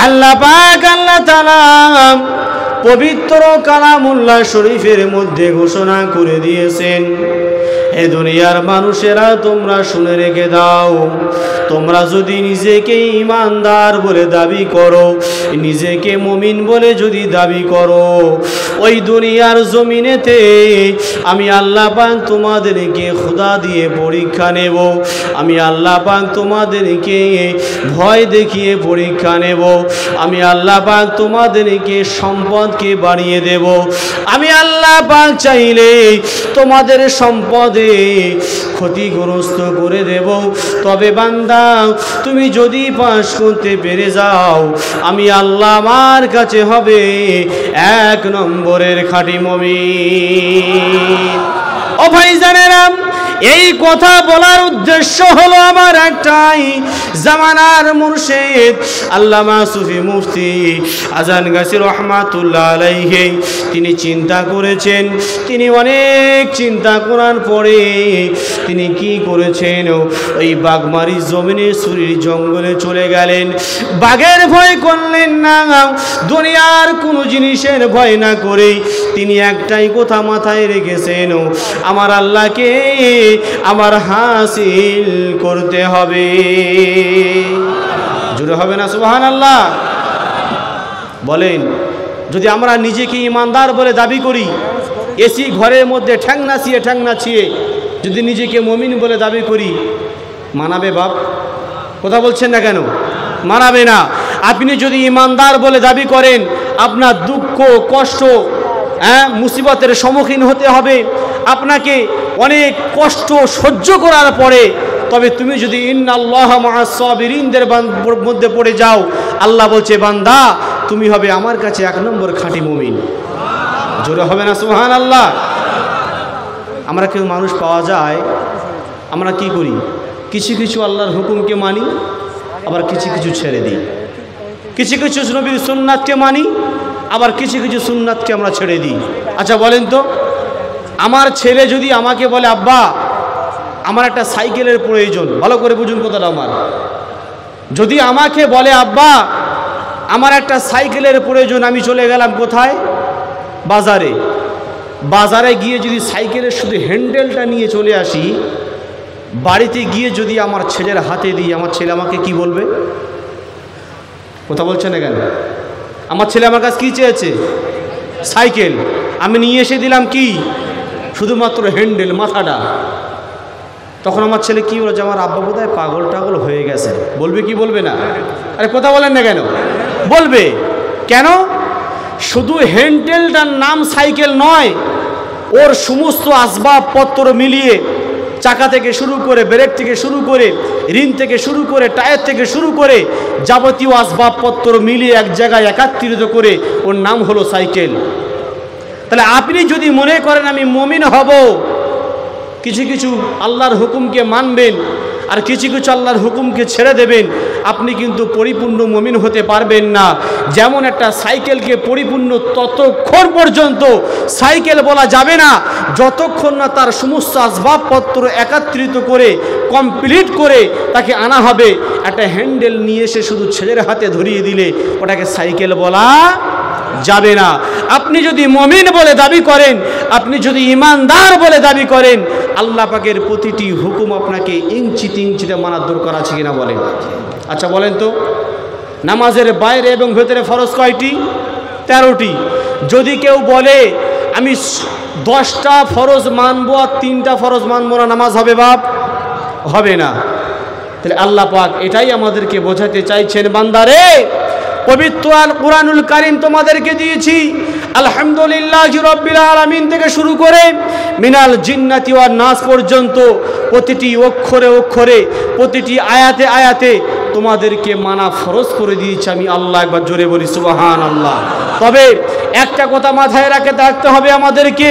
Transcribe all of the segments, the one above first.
আল্লাহ পাক আল্লাহ তাআলা পবিত্র কালামুল্লাহ শরীফের মধ্যে ঘোষণা করে দিয়েছেন, এ দুনিয়ার মানুষেরা তোমরা শুনে রেখে দাও, তোমরা যদি নিজেকে ঈমানদার বলে দাবি করো, নিজেকে মুমিন বলে যদি দাবি করো, ওই দুনিয়ার জমিনেতে আমি আল্লাহ পাক তোমাদেরকে খোদা দিয়ে পরীক্ষা নেব, আমি আল্লাহ পাক তোমাদেরকে ভয় দেখিয়ে পরীক্ষা নেব, আমি আল্লাহ পাক তোমাদেরকে সম্পদকে বাড়িয়ে দেব, আমি আল্লাহ পাক চাইলে তোমাদের সম্পদে ক্ষতিগ্রস্ত করে দেব। তবে বান্দা তুমি যদি পাশ করতে পেরে যাও, আমি আল্লাহ আমার কাছে হবে 1 নম্বরের খাঁটি মুমিন। ও ভাইজানেরা, এই কথা বলার উদ্দেশ্য হলো আমার একটাই, জামানার মুর্শিদ আল্লামা সুফি মুফতি আজান গাছি রহমাতুল্লাহ আলাইহি তিনি চিন্তা করেছেন, তিনি অনেক চিন্তা করার পরে তিনি কি করেছেন, ওই বাগমারি জমিনে সুরির জঙ্গলে চলে গেলেন। বাঘের ভয় করলেন না, দুনিয়ার কোনো জিনিসের ভয় না করে তিনি একটাই কথা মাথায় রেখেছেন, আমার আল্লাহকে আমার হাসিল করতে হবে। জোরে হবে না সুবহানাল্লাহ? বলেন, যদি আমরা নিজেকে ঈমানদার বলে দাবি করি, এসি ঘরের মধ্যে ঠ্যাং নাচিয়ে যদি নিজেকে মুমিন বলে দাবি করি, মানাবে বাপ? কথা বলছেন না কেন? মানাবে না। আপনি যদি ঈমানদার বলে দাবি করেন, আপনার দুঃখ কষ্ট মুসিবতের সম্মুখীন হতে হবে, আপনাকে অনেক কষ্ট সহ্য করার পরে, তবে তুমি যদি ইন্নাল্লাহা মাআস সাবিরিনদের মধ্যে পড়ে যাও, আল্লাহ বলছে বান্দা তুমি হবে আমার কাছে 1 নম্বর খাঁটি মুমিন। জোরে হবে না সুবহানাল্লাহ? আমরা কেউ মানুষ পাওয়া যায়, আমরা কি করি, কিছু কিছু আল্লাহর হুকুমকে মানি, আবার কিছু কিছু ছেড়ে দিই, কিছু কিছু নবীর সুন্নাতকে মানি, আবার কিছু কিছু সুন্নাতকে আমরা ছেড়ে দিই। আচ্ছা বলেন তো, আমার ছেলে যদি আমাকে বলে আব্বা আমার একটা সাইকেলের প্রয়োজন, ভালো করে বুঝুন কথাটা আমার, যদি আমাকে বলে আব্বা আমার একটা সাইকেলের প্রয়োজন, আমি চলে গেলাম কোথায়? বাজারে। বাজারে গিয়ে যদি সাইকেলের শুধু হ্যান্ডেলটা নিয়ে চলে আসি, বাড়িতে গিয়ে যদি আমার ছেলের হাতে দিই, আমার ছেলে আমাকে কি বলবে? কথা বলছেন না কেন? আমার ছেলে আমার কাছে কী চেয়েছে? সাইকেল। আমি নিয়ে এসে দিলাম কি? শুধুমাত্র হ্যান্ডেল, মাথাটা। তখন আমার ছেলে কি বলে, যে আমার আব্বা বোধহয় পাগল টাগল হয়ে গেছে। বলবে কি বলবে না? আরে কথা বলেন না কেন? বলবে। কেন? শুধু হ্যান্ডেলটার নাম সাইকেল নয়, ওর সমস্ত আসবাবপত্র মিলিয়ে, চাকা থেকে শুরু করে, ব্রেক থেকে শুরু করে, রিং থেকে শুরু করে, টায়ার থেকে শুরু করে যাবতীয় আসবাবপত্র মিলিয়ে এক জায়গায় একত্রিত করে ওর নাম হলো সাইকেল। তাহলে আপনি যদি মনে করেন আমি মুমিন হব, কিছু কিছু আল্লাহর হুকুমকে মানবেন আর কিছু কিছু আল্লাহর হুকুমকে ছেড়ে দেবেন, আপনি কিন্তু পরিপূর্ণ মুমিন হতে পারবেন না। যেমন একটা সাইকেলকে পরিপূর্ণ ততক্ষণ পর্যন্ত সাইকেল বলা যাবে না যতক্ষণ না তার সমস্ত আসবাবপত্র একত্রিত করে কমপ্লিট করে তাকে আনা হবে। একটা হ্যান্ডেল নিয়ে এসে শুধু ছেলের হাতে ধরিয়ে দিলে ওটাকে সাইকেল বলা যাবে না। আপনি যদি মুমিন বলে দাবি করেন, আপনি যদি ঈমানদার বলে দাবি করেন, আল্লাহ পাকের প্রতিটি হুকুম আপনাকে ইঞ্চিতে ইঞ্চিতে মানার দরকার আছে কিনা বলেন? আচ্ছা বলেন তো, নামাজের বাইরে এবং ভেতরে ফরজ কয়টি? 13টি। যদি কেউ বলে আমি 10টা ফরজ মানবো আর 3টা ফরজ মানবো না, নামাজ হবে বাপ? হবে না। তাহলে আল্লাহ পাক এটাই আমাদেরকে বোঝাতে চাইছেন, বান্দারে পবিত্র আল কুরআনুল কারীম তোমাদেরকে দিয়েছি, আলহামদুলিল্লাহি রাব্বিল আলামিন থেকে শুরু করে মিনাল জিন্নাতি ওয়ান নাস পর্যন্ত প্রতিটি অক্ষরে অক্ষরে, প্রতিটি আয়াতে আয়াতে তোমাদেরকে মানা ফরজ করে দিয়েছি আমি আল্লাহ। একবার জোরে বলি সুবহানাল্লাহ। তবে একটা কথা মাথায় রাখতে হবে আমাদেরকে,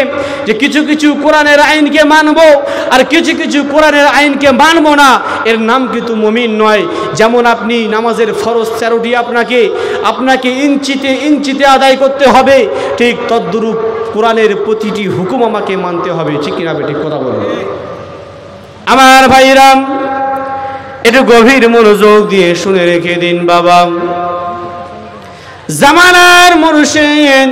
যে কিছু কিছু কোরআনের আইনকে মানবো আর কিছু কিছু কোরআনের আইনকে মানবো না, এর নাম কিন্তু মুমিন নয়। যেমন আপনি নামাজের ফরজ 13টি আপনাকে ইঞ্চিতে ইঞ্চিতে আদায় করতে হবে, ঠিক তদ্রূপ কোরআনের প্রতিটি হুকুম আমাকে মানতে হবে। ঠিক কিনা? ঠিক কথা বলুন আমার ভাইরাম, একটু গভীর মনোযোগ দিয়ে শুনে রেখে দিন বাবা। জামানার মুর্শিদ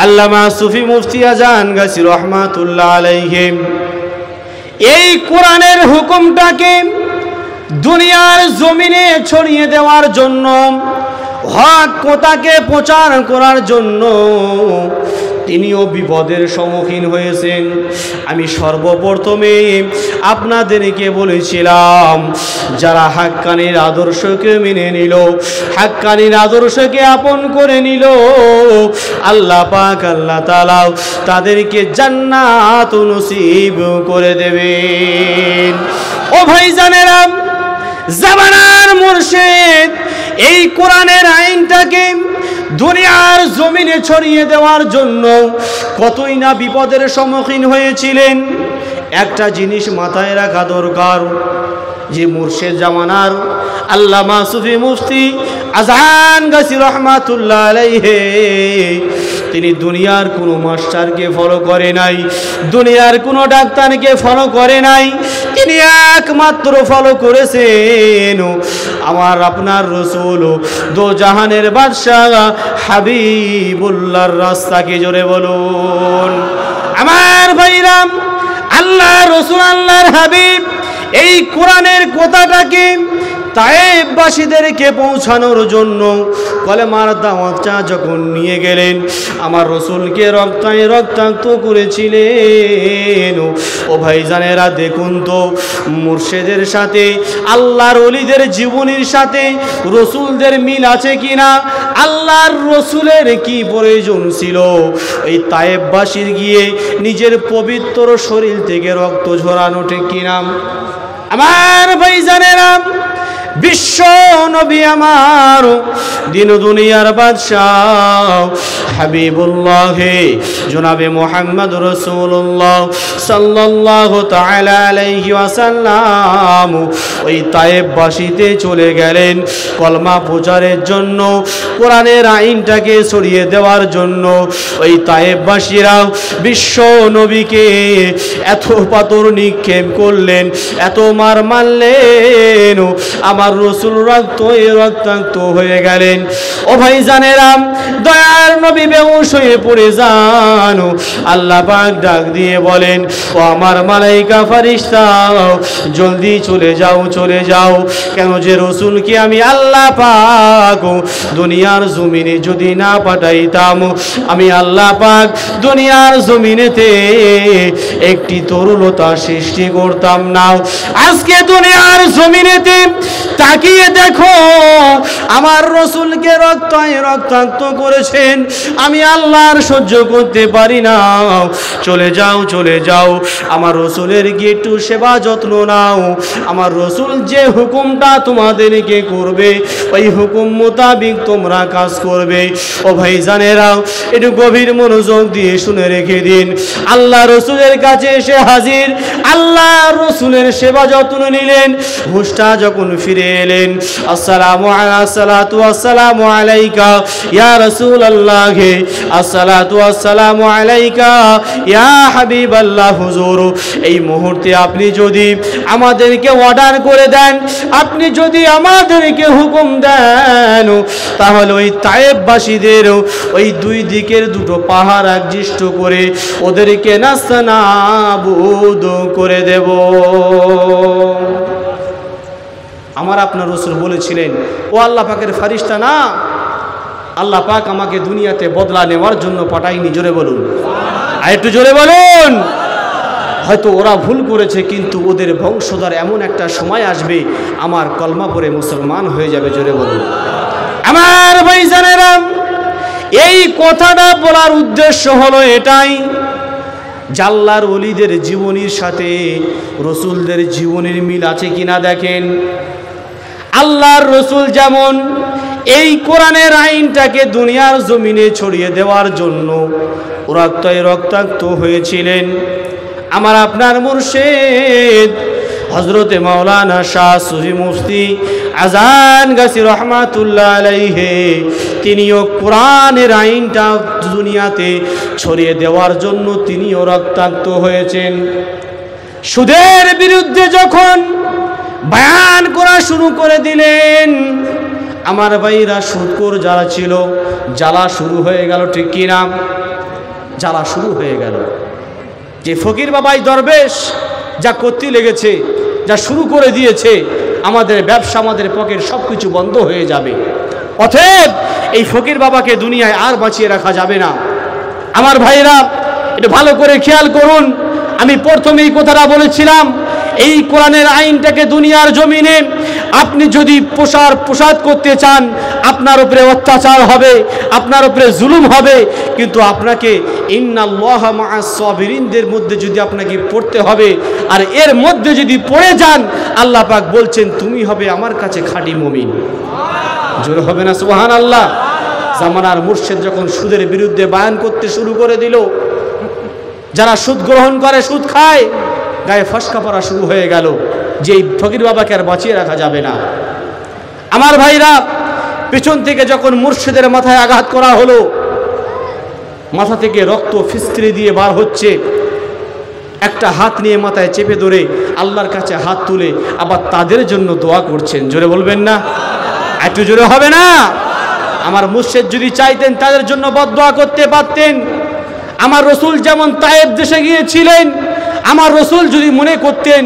আল্লামা সুফি মুফতি আজান গাছি রহমাতুল্লাহ আলাইহি এই কোরআনের হুকুমটাকে দুনিয়ার জমিনে ছড়িয়ে দেওয়ার জন্য, হক কথাকে প্রচার করার জন্য তিনিও বিপদের সম্মুখীন হয়েছেন। আমি সর্বপ্রথমে আপনাদেরকে বলেছিলাম, যারা হাক্কানির আদর্শকে মেনে নিল, হাক্কানির আদর্শকে আপন করে নিল, আল্লাহ পাক আল্লাহ তাআলা তাদেরকে জান্নাত নসিব করে দেবেন। ও ভাইজানেরা, জামানার মুর্শিদ এই কোরআনের আইনটাকে দুনিয়ার জমিনে ছড়িয়ে দেওয়ার জন্য কতই না বিপদের সম্মুখীন হয়েছিলেন। একটা জিনিস মাথায় রাখা দরকার, যে মুর্শিদ জামানার আল্লামা সুফি মুফতি আজান গাছি রহমাতুল্লাহ আলাইহি তিনি দুনিয়ার কোনো মাস্টারকে ফলো করে নাই, দুনিয়ার কোনো ডাক্তারকে ফলো করে নাই, তিনি একমাত্র ফলো করেছেন আমার আপনার রাসূল দো জাহানের বাদশাহ হাবিবুল্লাহর রাস্তাকে। জোরে বলুন আমার ভাইরাম, আল্লাহ রাসূল আল্লাহর হাবিব এই কোরআনের কথাটাকে তায়েববাসীদেরকে পৌঁছানোর জন্য কলেমার দাওয়াতটা যখন নিয়ে গেলেন, আমার রসুলকে রক্তায় রক্তাক্ত করেছিলেন। ও ভাইজানেরা, দেখুন তো মুর্শিদের সাথে আল্লাহর ওলিদের জীবনীর সাথে রসুলদের মিল আছে কিনা, আল্লাহর রসুলের কি প্রয়োজন ছিল এই তায়েববাসীর গিয়ে নিজের পবিত্র শরীর থেকে রক্ত ঝরানো, ঠিক কিনা? আমার ভাইজানেরা, বিশ্ব নবী আমার দিন দুনিয়ার বাদশাহ হাবিবুল্লাহ জনাবে মুহাম্মদ রাসূলুল্লাহ সাল্লাল্লাহু তাআলা আলাইহি ওয়াসাল্লাম ওই তায়েববাসীতে চলে গেলেন কলমা প্রচারের জন্য, কোরআনের আইনটাকে ছড়িয়ে দেওয়ার জন্য। ওই তায়েববাসীরা বিশ্ব নবীকে এত পাথর নিক্ষেপ করলেন, এত মার মারলেন, আমার রসুল রক্তাক্ত হয়ে গেলেন। ও ভাইজানেরা, দয়ার নবী বেহুশ হয়ে পড়ে যান। আল্লাহ পাক ডাক দিয়ে বলেন, ও আমার মালাইকা ফেরেশতা, জলদি চলে যাও, চলে যাও। কেন যে রসুলকে আমি আল্লাহ পাক দুনিয়ার জমিনে যদি না পাঠাইতাম, আমি আল্লাহ পাক দুনিয়ার জমিনেতে একটি তরুলতা সৃষ্টি করতাম না। আজকে দুনিয়ার জমিনেতে তাকিয়ে দেখো, আমার রসুলকে রক্তায় রক্তাক্ত করেছেন, আমি আল্লাহর সহ্য করতে পারি না। চলে যাও, চলে যাও, আমার রসুলের গিয়ে একটু সেবা যত্ন নাও। আমার রসুল যে হুকুমটা তোমাদেরকে করবে, ওই হুকুম মোতাবিক তোমরা কাজ করবে। ও ভাইজানেরাও, একটু গভীর মনোযোগ দিয়ে শুনে রেখে দিন। আল্লাহ রসুলের কাছে এসে হাজির, আল্লাহ রসুলের সেবা যত্ন নিলেন। হুশটা যখন ফিরে এলেন, আসসালাতু আলাইকা ইয়া রাসূলুল্লাহ, আসসালাতু আলাইকা ইয়া হাবিবাল্লাহ। হুজুর, এই মুহূর্তে আপনি যদি আমাদেরকে অর্ডার করে দেন, আপনি যদি আমাদেরকে হুকুম দেন, তাহলে ওই তায়েববাসীদের ওই দুই দিকের দুটো পাহাড় একজিষ্ট করে ওদেরকে নাস্তানাবুদ করে দেব। আমার আপনার রসুল বলেছিলেন, ও আল্লাহ পাকের ফারিস্তা না, আল্লাহ পাক আমাকে দুনিয়াতে বদলা নেওয়ার জন্য পাঠায়নি। জোরে বলুন, আর একটু জোরে বলুন। হয়তো ওরা ভুল করেছে, কিন্তু ওদের বংশধর এমন একটা সময় আসবে আমার কলমা পড়ে মুসলমান হয়ে যাবে। জোরে বলুন আমার ভাইজানেরা, এই কথাটা বলার উদ্দেশ্য হলো এটাই, জাল্লার ওলিদের জীবনীর সাথে রসুলদের জীবনের মিল আছে কিনা দেখেন। আল্লাহর রসুল যেমন এই কোরআনের আইনটাকে দুনিয়ার জমিনে ছড়িয়ে দেওয়ার জন্য রক্তায় রক্তাক্ত হয়েছিলেন, আমার আপনার মুর্শিদ হযরতে মাওলানা শাহ সুফি মুফতি আজান গাছি রহমাতুল্লাহ আলাইহি তিনিও কোরআনের আইনটা দুনিয়াতে ছড়িয়ে দেওয়ার জন্য তিনিও রক্তাক্ত হয়েছেন। সুদের বিরুদ্ধে যখন বয়ান করা শুরু করে দিলেন, আমার ভাইরা সুদখোর যারা ছিল, জ্বালা শুরু হয়ে গেল, ঠিক কি না? জ্বালা শুরু হয়ে গেল যে ফকির বাবাই দরবেশ যা করতে লেগেছে, যা শুরু করে দিয়েছে, আমাদের ব্যবসা, আমাদের পকেট সব কিছু বন্ধ হয়ে যাবে। অতএব এই ফকির বাবাকে দুনিয়ায় আর বাঁচিয়ে রাখা যাবে না। আমার ভাইরা এটা ভালো করে খেয়াল করুন। আমি প্রথমেই কথাটা বলেছিলাম, এই কোরআনের আইনটাকে দুনিয়ার জমিনে আপনি যদি প্রসাদ করতে চান, আপনার উপরে অত্যাচার হবে, আপনার উপরে জুলুম হবে, কিন্তু আপনাকে ইন্নাল্লাহা মাআস সাবিরিনদের মধ্যে যদি আপনাকে পড়তে হবে, আর এর মধ্যে যদি পড়ে যান, আল্লাহ পাক বলছেন তুমি হবে আমার কাছে খাঁটি মুমিন। জোর হবে না সুবহানাল্লাহ? জামানার মুর্শিদ যখন সুদের বিরুদ্ধে বয়ান করতে শুরু করে দিল, যারা সুদ গ্রহণ করে, সুদ খায়, গায়ে ফসকা পড়া শুরু হয়ে গেল যে এই ফকির বাবাকে আর বাঁচিয়ে রাখা যাবে না। আমার ভাইরা, পেছন থেকে যখন মুর্শিদের মাথায় আঘাত করা হলো, মাথা থেকে রক্ত ফিসকিরি দিয়ে বার হচ্ছে, একটা হাত নিয়ে মাথায় চেপে ধরে আল্লাহর কাছে হাত তুলে আবার তাদের জন্য দোয়া করছেন। জোরে বলবেন না? একটু জোরে হবে না? আমার মুর্শিদ যদি চাইতেন তাদের জন্য বদদোয়া করতে পারতেন। আমার রসুল যেমন তায়েব দেশে গিয়েছিলেন, আমার রসুল যদি মনে করতেন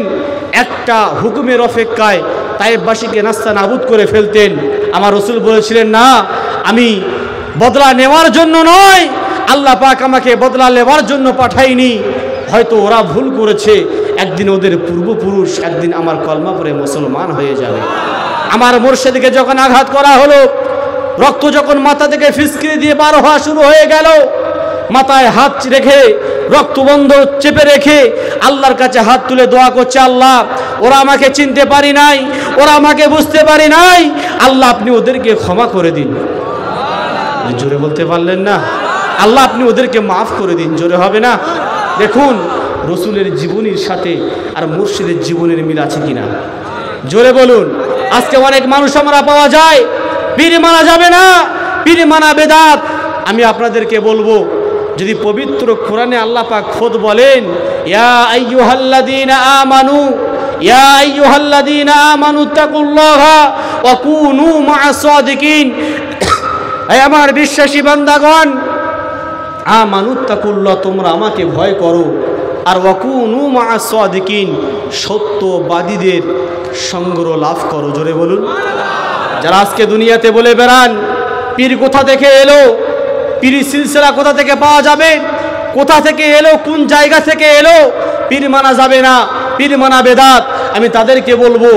একটা হুকুমের অপেক্ষায় তায়েববাসীকে নাস্তা নাবুদ করে ফেলতেন, আমার রসুল বলেছিলেন না, আমি বদলা নেওয়ার জন্য নয়, আল্লাহ পাক আমাকে বদলা নেওয়ার জন্য পাঠাইনি, হয়তো ওরা ভুল করেছে, একদিন ওদের পূর্বপুরুষ একদিন আমার কলমা পড়ে মুসলমান হয়ে যাবে। আমার মুর্শিদকে যখন আঘাত করা হলো, রক্ত যখন মাথা থেকে ফিসকিরি দিয়ে বার হওয়া শুরু হয়ে গেল, মাথায় হাত রেখে রক্তবন্ধ চেপে রেখে আল্লাহর কাছে হাত তুলে দোয়া করছে, আল্লাহ ওরা আমাকে চিনতে পারি নাই, ওরা আমাকে বুঝতে পারি নাই, আল্লাহ আপনি ওদেরকে ক্ষমা করে দিন। জোরে বলতে পারলেন না? আল্লাহ আপনি ওদেরকে মাফ করে দিন। জোরে হবে না? দেখুন রসুলের জীবনীর সাথে আর মুর্শিদের জীবনের মিল আছে কিনা? জোরে বলুন। আজকে অনেক মানুষ আমরা পাওয়া যায়, পীর মানা যাবে না, পীর মানা বেদাত। আমি আপনাদেরকে বলবো, যদি পবিত্র কোরআনে আল্লাহ পাক খোদ বলেন, ইয়া আইয়ুহাল্লাযীনা আমানু, ইয়া আইয়ুহাল্লাযীনা আমানু তাকুল্লাহা ওয়া কুনু মা'আস সাদিকিন, হে আমার বিশ্বাসী বান্দাগণ, আমানু তাকুল্লাহ, তোমরা আমাকে ভয় করো, আর ওয়া কুনু মা'আস সাদিকিন, সত্যবাদীদের সঙ্গ লাভ করো। জোরে বলুন। যারা আজকে দুনিয়াতে বলে বেড়ান পীর কোথা থেকে এলো, পীর সিলসিলা কোথা থেকে পাওয়া যাবে, কোথা থেকে এলো, কোন জায়গা থেকে এলো, পীর মানা যাবে না, পীর মানা বেদাত, আমি তাদেরকে বলবো,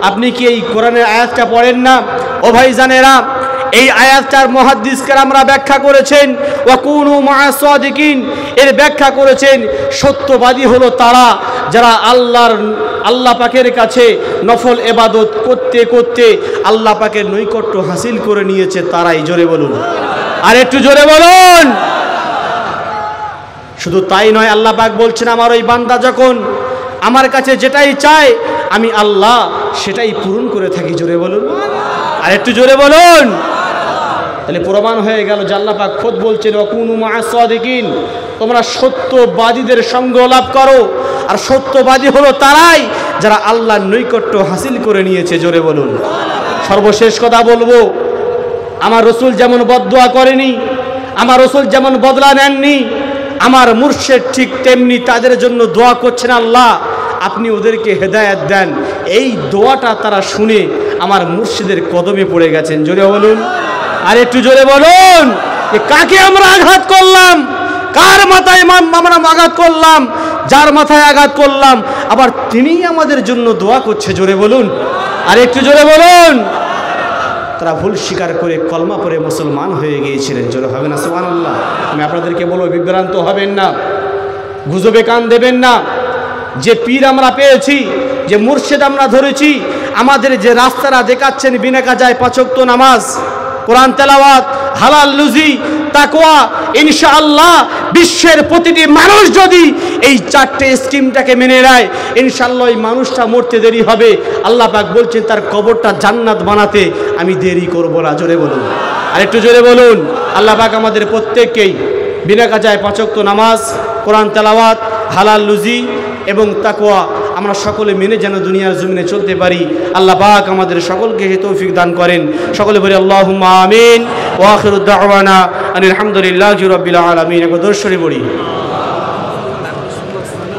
আপনি কি এই কোরআনের আয়াতটা পড়েন না? ও ভাই জানেরা, এই আয়াতটার মুহাদ্দিস কেরামরা ব্যাখ্যা করেছেন, ওয়া কুনু মা'আস সাদিকিন, এর ব্যাখ্যা করেছেন সত্যবাদী হলো তারা যারা আল্লাহ পাকের কাছে নফল ইবাদত করতে করতে আল্লাহ পাকের নৈকট্য হাসিল করে নিয়েছে, তারাই। জোরে বলুন, আর একটু জোরে বলুন। শুধু তাই নয়, আল্লাহ পাক বলছেন, আমার ওই বান্দা যখন আমার কাছে যেটাই চায় আমি আল্লাহ সেটাই পূরণ করে থাকি। জোরে বলুন, আর একটু জোরে বলুন। তাহলে প্রমাণ হয়ে গেল যে আল্লাহ পাক খোদ বলছেন, ওয়া কুনু মা'আস সাদিকিন, তোমরা সত্যবাদীদের সঙ্গ লাভ করো, আর সত্যবাদী হলো তারাই যারা আল্লাহর নৈকট্য হাসিল করে নিয়েছে। জোরে বলুন। সর্বশেষ কথা বলবো, আমার রসুল যেমন বদদোয়া করেনি, আমার রসুল যেমন বদলা নেননি, আমার মুর্শিদ ঠিক তেমনি তাদের জন্য দোয়া করছেন, আল্লাহ আপনি ওদেরকে হেদায়েত দেন। এই দোয়াটা তারা শুনে আমার মুর্শিদের কদমে পড়ে গেছেন। জোরে বলুন, আর একটু জোরে বলুন। কাকে আমরা আঘাত করলাম, কার মাথায় আমরা আঘাত করলাম, যার মাথায় আঘাত করলাম আবার তিনিই আমাদের জন্য দোয়া করছে। জোরে বলুন, আর একটু জোরে বলুন। তারা ভুল স্বীকার করে কলমা পড়ে মুসলমান হয়ে গিয়েছিলেন। জোরে হবে না সুবহানাল্লাহ? আমি আপনাদেরকে বলবো, বিভ্রান্ত হবেন না, গুজবে কান দেবেন না। যে পীর আমরা পেয়েছি, যে মুর্শিদ আমরা ধরেছি, আমাদের যে রাস্তারা দেখাচ্ছেন, বিনা কাজায় 5 ওয়াক্ত নামাজ, কোরআন তেলাওয়াত, হালাল রুজি, তাকওয়া, ইনশাআল্লাহ বিশ্বের প্রতিটি মানুষ যদি এই 4টে স্কিমটাকে মেনে নেয়, ইনশাআল্লাহ এই মানুষটা মরতে দেরি হবে। আল্লাহ পাক বলছেন তার কবরটা জান্নাত বানাতে আমি দেরি করব না। জোরে বলুন, আর একটু জোরে বলুন। আল্লাহ পাক আমাদের প্রত্যেককেই বিনা কাজায় 5 ওয়াক্ত নামাজ, কোরআন তেলাওয়াত, হালাল রুজি এবং তাকওয়া আমরা সকলে মেনে যেন দুনিয়ার জমিনে চলতে পারি। আল্লাহ পাক আমাদের সকলকে তৌফিক দান করেন। সকলে বলি আল্লাহুম্মা আমিন। ওয়া আখিরু দাওয়ানা আনিল হামদুলিল্লাহি রাব্বিল আলামিন। একবার দরুদ শরীফ পড়ি।